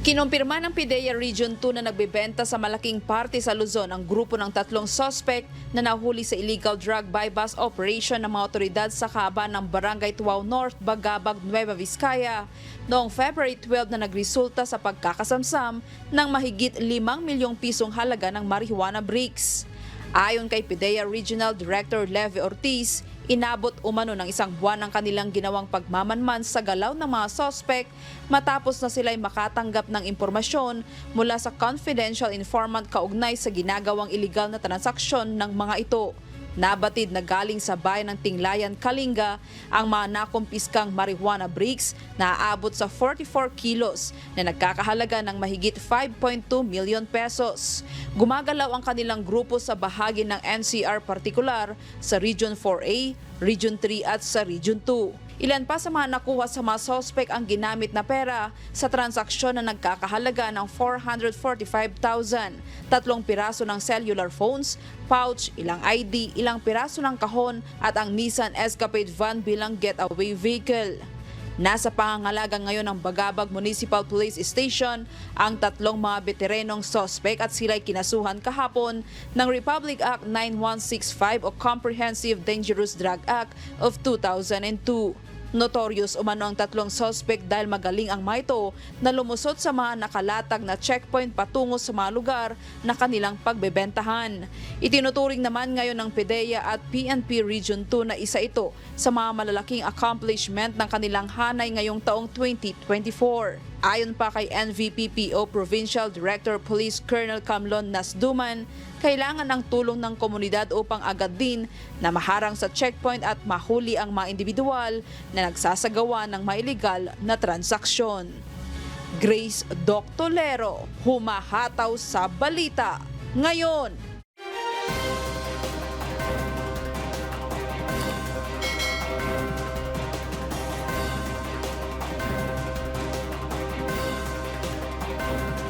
Kinumpirma ng PIDEA Region 2 na nagbebenta sa malaking parte sa Luzon ang grupo ng 3 suspect na nahuli sa illegal drug buy-bust operation ng mga otoridad sa kahabaan ng Barangay Tuaw North, Bagabag, Nueva Vizcaya noong February 12 na nagresulta sa pagkakasamsam ng mahigit 5 milyong pisong halaga ng marijuana bricks. Ayon kay PIDEA Regional Director Levy Ortiz, inabot umano ng 1 buwan ang kanilang ginawang pagmamanman sa galaw ng mga suspect matapos na sila'y makatanggap ng impormasyon mula sa confidential informant kaugnay sa ginagawang iligal na transaksyon ng mga ito. Nabatid na galing sa bayan ng Tinglayan, Kalinga ang mga nakumpiskang marijuana bricks na aabot sa 44 kilos na nagkakahalaga ng mahigit 5.2 million pesos. Gumagalaw ang kanilang grupo sa bahagi ng NCR partikular sa Region 4A, Region 3 at sa Region 2. Ilan pa sa mga nakuha sa mga suspect ang ginamit na pera sa transaksyon na nagkakahalaga ng 445,000, 3 piraso ng cellular phones, pouch, ilang ID, ilang piraso ng kahon at ang Nissan Escapade van bilang getaway vehicle. Nasa pangangalaga ngayon ng Bagabag Municipal Police Station ang 3 mga veteranong suspect at sila'y kinasuhan kahapon ng Republic Act 9165 o Comprehensive Dangerous Drug Act of 2002. Notorious umano ang 3 suspect dahil magaling ang mga ito na lumusot sa mga nakalatag na checkpoint patungo sa mga lugar na kanilang pagbebentahan. Itinuturing naman ngayon ng PIDEA at PNP Region 2 na isa ito sa mga malalaking accomplishment ng kanilang hanay ngayong taong 2024. Ayon pa kay NVPPO Provincial Director Police Colonel Camlon Nasduman, kailangan ng tulong ng komunidad upang agad din na maharang sa checkpoint at mahuli ang mga individual na nagsasagawa ng mailegal na transaksyon. Grace Doctolero, humahataw sa balita ngayon.